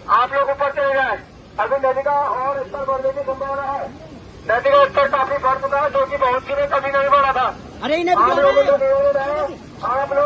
आप लोग ऊपर चले जाए। अभी नदी का और स्तर बढ़ने की संभावना है। नदी का स्तर काफी बढ़ चुका है, जो कि बहुत दिनों कभी नहीं बढ़ा था। अरे आप लोगों को निवेदन है, आप लोग